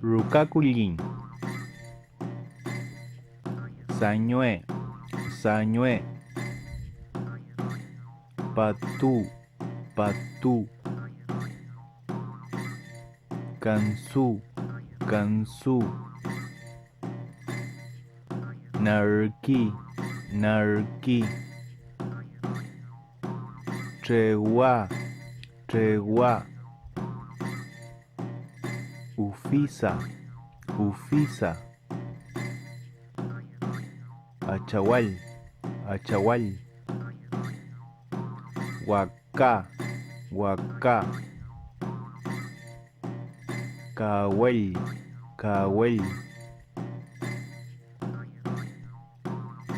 kulliñ. Sañue, sañue. Patú, patú. Cansú, cansú. Narquí, narquí. Tregua, tregua. Ufisa, ufisa. Achahual, achahual. Huacá, huacá. Cahuel, cahuel.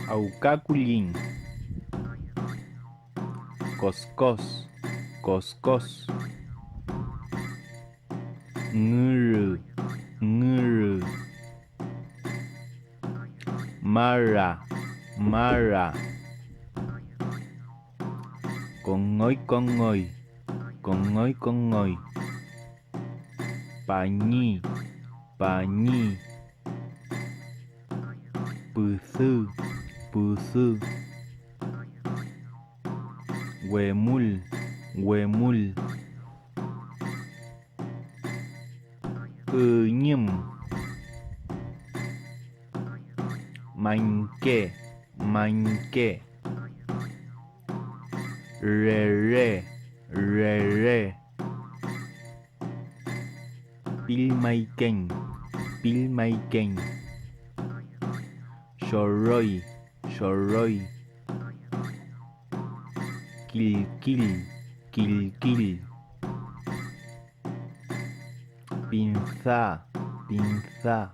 Aucá kulliñ. Coscos, coscos. Nguru, nguru. Mara, mara. Congoy, congoy. Congoy, congoy. Pañí, pañí. Puzú, puzú. Huemul, huemul. Ñim. Manqué, manqué. Re, re. Pilmaiken, pilmaiken. Chorroy, chorroy. Quilquil, quilquil. Pinza, pinza.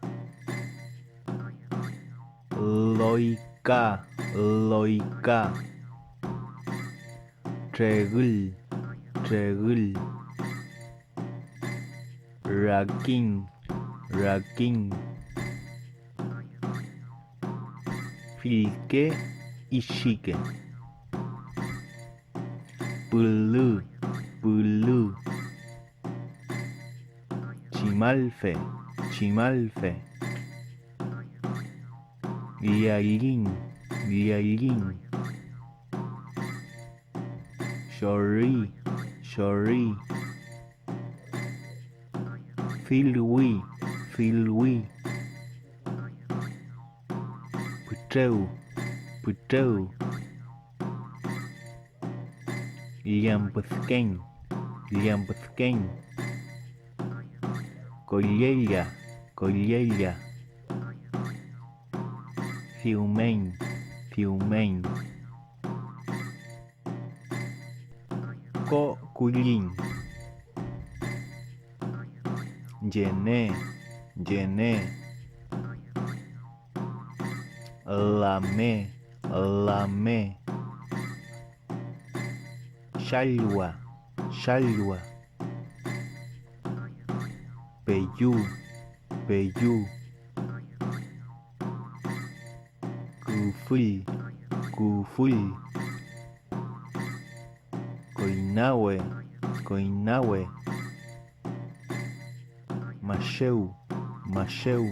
Loica, loica. Tregul, tregul. Raquín, raquín. Fillke y Chique. Pulú, pulú. Chimalfe, chimalfe. Lialín, lialín. Chorrí, chorrí. Filwi, filwi. Putreu, putreu. Llampuzquén, llampuzquén. Collella, collella. Fiumén, fiumén. Kulliñ. Llené, llené. Lamé, lamé. Chalwa, chalwa. Peyú, peyú. Cuful, cuful. Coinahue, coinahue. Macheu, macheu.